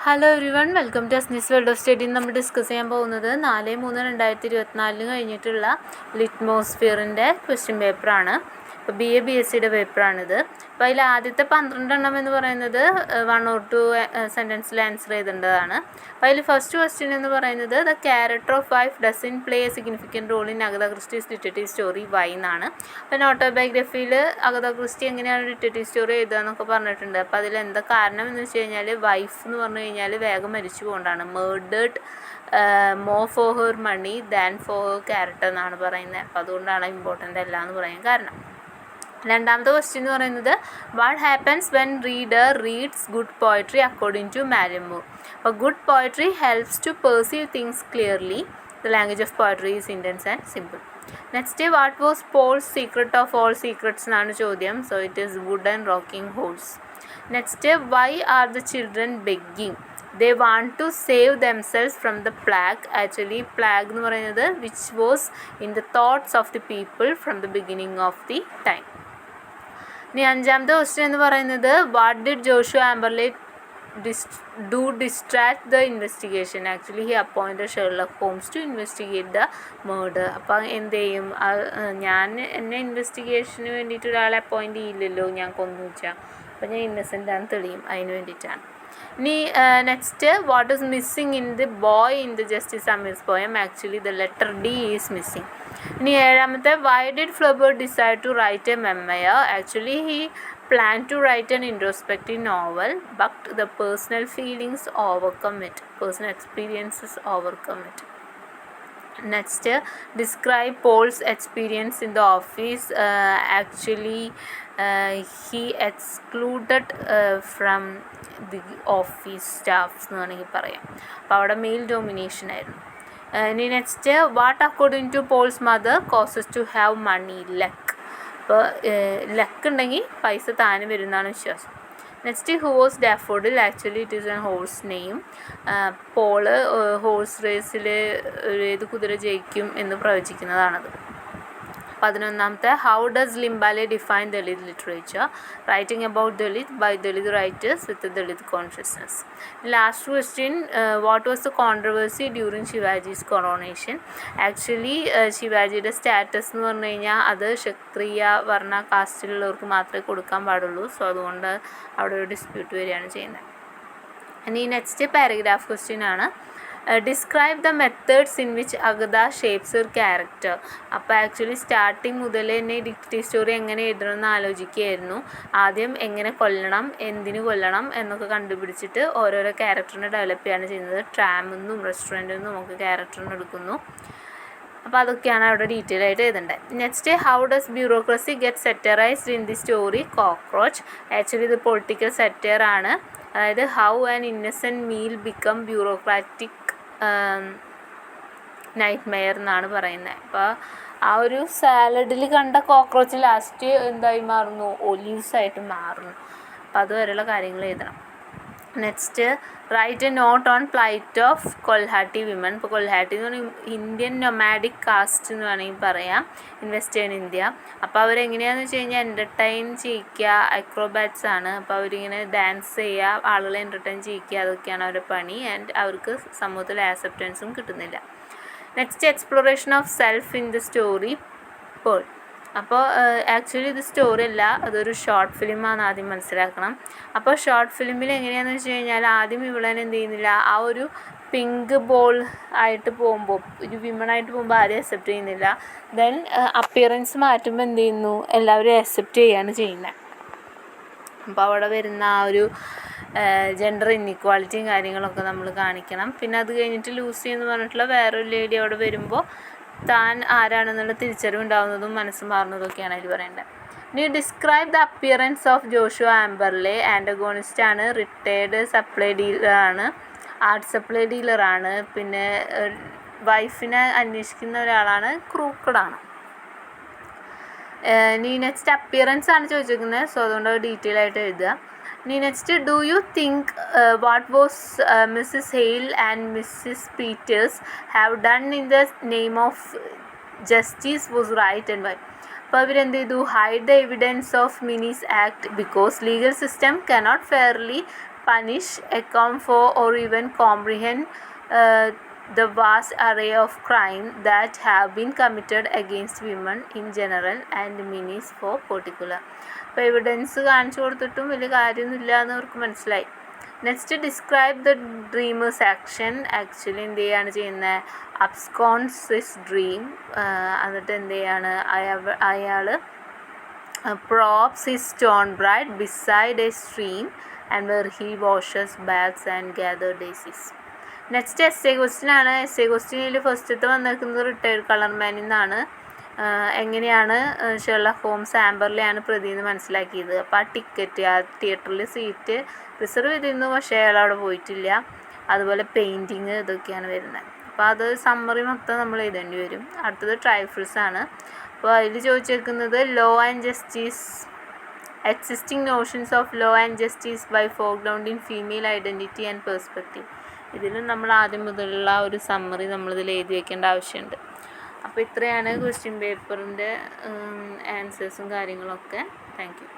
Hello everyone, welcome to Asnee's world of study. നമ്മൾ discuss ചെയ്യാൻ പോകുന്നത് 4/3/2024 കഴിഞ്ഞിട്ടുള്ള ലിറ്റ്മോസ്ഫിയറിൻ്റെ ക്വസ്റ്റ്യൻ പേപ്പറാണ്. ഇപ്പോൾ BA-BScയുടെ പേപ്പറാണിത്. അപ്പോൾ അതിൽ ആദ്യത്തെ 12 എന്ന് പറയുന്നത് 1 or 2 സെൻറ്റൻസിൽ ആൻസർ ചെയ്തേണ്ടതാണ്. അപ്പോൾ അതിൽ ഫസ്റ്റ് ക്വസ്റ്റ്യൻ എന്ന് പറയുന്നത് the character of wife doesn't play a significant role in Agatha Christie's detective story why എന്നാണ്. അപ്പോൾ ഓട്ടോബയോഗ്രഫിയിൽ അഗത ക്രിസ്റ്റി എങ്ങനെയാണ് ഡിറ്റക്റ്റീവ് സ്റ്റോറി എഴുതുക എന്നൊക്കെ പറഞ്ഞിട്ടുണ്ട്. അപ്പോൾ അതിൽ എന്താ കാരണം എന്ന് വെച്ച് കഴിഞ്ഞാൽ വൈഫ് എന്ന് പറഞ്ഞു കഴിഞ്ഞാൽ വേഗം മരിച്ചു പോകൊണ്ടാണ്. Murdered more for her money than for her character എന്നാണ് പറയുന്നത്. അപ്പോൾ അതുകൊണ്ടാണ് ഇമ്പോർട്ടൻ്റ് അല്ല എന്ന് പറയാൻ കാരണം. രണ്ടാമത്തെ ക്വസ്റ്റ്യൻ എന്ന് പറയുന്നത് what happens when reader reads good poetry according to Marianne Moore. അപ്പോൾ good poetry helps to perceive things clearly. The language of poetry is intense and simple. Next what was Paul's secret of all secrets എന്നാണ് ചോദ്യം. So it is wood and rocking horse. Next why are the children begging. They want to save damsels from the plague. Actually plague എന്ന് പറയുന്നത് which was in the thoughts of the people from the beginning of the time. ഇനി അഞ്ചാമത്തെ question എന്ന് പറയുന്നത് what did Joshua Amberley do distract the investigation. Actually he appointed Sherlock Holmes to investigate the murder. അപ്പോൾ എന്ത് ചെയ്യും, എന്നെ ഇൻവെസ്റ്റിഗേഷന് വേണ്ടിയിട്ട് ഒരാളെ അപ്പോയിൻറ്റ് ചെയ്യില്ലല്ലോ, ഞാൻ കൊന്നു വെച്ചാൽ. അപ്പോൾ ഞാൻ ഇന്നസെൻ്റാണ് തെളിയും, അതിന് വേണ്ടിയിട്ടാണ്. ഇനി next what is missing in the boy in the justice Sameer's poem. Actually the letter D is missing. ഇനി ഏഴാമത്തെ why did Flaubert decide to write a memoir. Actually he planned to write an introspective novel, but the personal feelings overcome it, personal experiences overcome it. Next, describe Paul's experience in the office. Actually, he excluded from the office staffs എന്ന് വേണമെങ്കിൽ പറയാം. അപ്പോൾ അവിടെ mail domination ആയിരുന്നു. ഇനി next what according to Paul's mother causes to have money luck. അപ്പോൾ luck ഉണ്ടെങ്കിൽ പൈസ താനും വരുന്നതാണ് വിശ്വാസം. Next who was daffodil. Actually it is an horse name. Paul horse റേസിൽ ഏത് കുതിര ജയിക്കും എന്ന് പ്രവചിക്കുന്നതാണത്. 11ാമത്തെ how does Limbale define Dalit literature. Writing about Dalit by Dalit writers with Dalit consciousness. Last question what was the controversy during Shivaji's coronation. Actually ശിവാജിയുടെ status എന്ന് പറഞ്ഞു കഴിഞ്ഞാൽ അത് ക്ഷത്രിയ വർണ്ണ കാസ്റ്റിലുള്ളവർക്ക് മാത്രമേ കൊടുക്കാൻ പാടുള്ളൂ. സോ അതുകൊണ്ട് അവിടെ ഒരു ഡിസ്പ്യൂട്ട് വരികയാണ് ചെയ്യുന്നത്. ഇനി നെക്സ്റ്റ് പാരഗ്രാഫ് ക്വസ്റ്റ്യൻ ആണ്. Describe the methods in which Agatha shapes her character. അപ്പോൾ ആക്ച്വലി സ്റ്റാർട്ടിങ് മുതൽ തന്നെ ഡിറ്റക്റ്റീവ് സ്റ്റോറി എങ്ങനെ എഴുതണമെന്ന് ആലോചിക്കുകയായിരുന്നു. ആദ്യം എങ്ങനെ കൊല്ലണം, എന്തിനു കൊല്ലണം എന്നൊക്കെ കണ്ടുപിടിച്ചിട്ട് ഓരോരോ ക്യാരക്ടറിനെ ഡെവലപ്പ് ചെയ്യാണ് ചെയ്യുന്നത്. ട്രാമിൽ നിന്നും റെസ്റ്റോറൻറ്റിൽ നിന്നും നമുക്ക് ക്യാരക്ടറിനെ എടുക്കുന്നു. അപ്പോൾ അതൊക്കെയാണ് അവിടെ ഡീറ്റെയിൽ ആയിട്ട് എഴുതേണ്ടത്. Next how does bureaucracy get satirized in the story cockroach. Actually ഇത് പൊളിറ്റിക്കൽ സെറ്റർ ആണ്. അതായത് how an innocent meal become bureaucratic nightmare എന്നാണ് പറയുന്നത്. അപ്പോൾ ആ ഒരു സാലഡിൽ കണ്ട കോക്രോച്ച് ലാസ്റ്റ് എന്തായി മാറുന്നു, ഒലീവ്സ് ആയിട്ട് മാറുന്നു. അപ്പോൾ അതുവരെയുള്ള കാര്യങ്ങൾ എഴുതണം. Next write a note on plight of Kolhati women. ഇപ്പോൾ കൊൽഹാട്ടി എന്ന് പറഞ്ഞാൽ ഇന്ത്യൻ നൊമാഡിക് കാസ്റ്റ് എന്ന് വേണമെങ്കിൽ പറയാം, ഇൻ വെസ്റ്റേൺ ഇന്ത്യ. അപ്പോൾ അവരെങ്ങനെയാണെന്ന് വെച്ച് കഴിഞ്ഞാൽ എൻ്റർടൈൻ ചെയ്യിക്കുക, അക്രോബാറ്റ്സ് ആണ്. അപ്പോൾ അവരിങ്ങനെ ഡാൻസ് ചെയ്യുക, ആളുകളെ എൻ്റർടൈൻ ചെയ്യിക്കുക, അതൊക്കെയാണ് അവരുടെ പണി. ആൻഡ് അവർക്ക് സമൂഹത്തിൽ ആക്സെപ്റ്റൻസും കിട്ടുന്നില്ല. Next exploration of self in the story pearl. അപ്പോൾ ആക്ച്വലി ഇത് സ്റ്റോറി അല്ല, അതൊരു ഷോർട്ട് ഫിലിമാണ്, ആദ്യം മനസ്സിലാക്കണം. അപ്പോൾ ഷോർട്ട് ഫിലിമിൽ എങ്ങനെയാണെന്ന് വെച്ച് കഴിഞ്ഞാൽ ആദ്യം ഇവളെന്നെ എന്ത് ചെയ്യുന്നില്ല, ആ ഒരു പിങ്ക് ബോൾ ആയിട്ട് പോകുമ്പോൾ, ഒരു വിമണായിട്ട് പോകുമ്പോൾ ആരും അക്സെപ്റ്റ് ചെയ്യുന്നില്ല. ദെൻ അപ്പിയറൻസ് മാറ്റുമ്പോൾ എന്ത് ചെയ്യുന്നു, എല്ലാവരും അക്സെപ്റ്റ് ചെയ്യുകയാണ് ചെയ്യുന്നത്. അപ്പോൾ അവിടെ വരുന്ന ആ ഒരു ജെൻഡർ ഇൻഇക്വാളിറ്റിയും കാര്യങ്ങളൊക്കെ നമ്മൾ കാണിക്കണം. പിന്നെ അത് കഴിഞ്ഞിട്ട് ലൂസി എന്ന് പറഞ്ഞിട്ടുള്ള വേറൊരു ലേഡി അവിടെ വരുമ്പോൾ താൻ ആരാണെന്നുള്ള തിരിച്ചറിവുണ്ടാകുന്നതും മനസ്സ് മാറുന്നതൊക്കെയാണ് അതിൽ പറയേണ്ടത്. ഇനി describe the appearance of Joshua Amberley. ആൻറ്റഗോണിസ്റ്റാണ്, റിട്ടയേർഡ് സപ്ലൈ ഡീലറാണ്, ആർട്ട് സപ്ലൈ ഡീലറാണ്. പിന്നെ വൈഫിനെ അന്വേഷിക്കുന്ന ഒരാളാണ്, ക്രൂക്കഡാണ്. ഇനി നെക്സ്റ്റ് അപ്പിയറൻസ് ആണ് ചോദിച്ചിരിക്കുന്നത്. സോ അതുകൊണ്ട് ഡീറ്റെയിൽ ആയിട്ട് എഴുതുക. ഇനി next do you think what was Mrs Hale and Mrs Peters have done in the name of justice was right and why. അപ്പോൾ അവരെന്ത് ചെയ്തു, hide the evidence of Minnie's act because legal system cannot fairly punish, account for, or even comprehend the vast array of crime that have been committed against women in general and means for particular. അപ്പോൾ evidence കാണിച്ചു കൊടുത്തിട്ടും വലിയ കാര്യമൊന്നുമില്ല എന്ന് അവർക്ക് മനസ്സിലായി. Next describe the dreamers action. Actually എന്ത് ചെയ്യാണ് ചെയ്യുന്നത്? അബ്സ്കോൺസ് ഹിസ് ഡ്രീം. എന്നിട്ട് എന്ത് ചെയ്യാണ് അയാൾ props his stone bride beside a stream and where he washes bags and gather daisies. Next S A question ആണ്. എസ് എ ക്വസ്റ്റ്യനിൽ ഫസ്റ്റത്തെ വന്നിരിക്കുന്നത് റിട്ടയർഡ് കളർമാനിൽ നിന്നാണ്. എങ്ങനെയാണ് ഷെർലക് ഹോംസ് ആംബർലെയാണ് പ്രതിയെന്ന് മനസ്സിലാക്കിയത്. അപ്പോൾ ആ ടിക്കറ്റ്, ആ തിയേറ്ററിൽ സീറ്റ് റിസർവ് ചെയ്തിരുന്നു, പക്ഷേ അയാൾ അവിടെ പോയിട്ടില്ല. അതുപോലെ പെയിൻറ്റിങ്, ഇതൊക്കെയാണ് വരുന്നത്. അപ്പോൾ അത് സമ്മറി മൊത്തം നമ്മൾ എഴുതേണ്ടി വരും. അടുത്തത് ട്രൈഫിൾസ് ആണ്. അപ്പോൾ അതിൽ ചോദിച്ചേക്കുന്നത് law and justice, existing notions of law and justice by foreground in female identity and perspective. ഇതിലും നമ്മൾ ആദ്യം മുതലുള്ള ഒരു സമ്മറി നമ്മളിതിൽ എഴുതി വയ്ക്കേണ്ട ആവശ്യമുണ്ട്. അപ്പോൾ ഇത്രയാണ് ക്വസ്റ്റ്യൻ പേപ്പറിൻ്റെ ആൻസേഴ്സും കാര്യങ്ങളൊക്കെ. Thank you.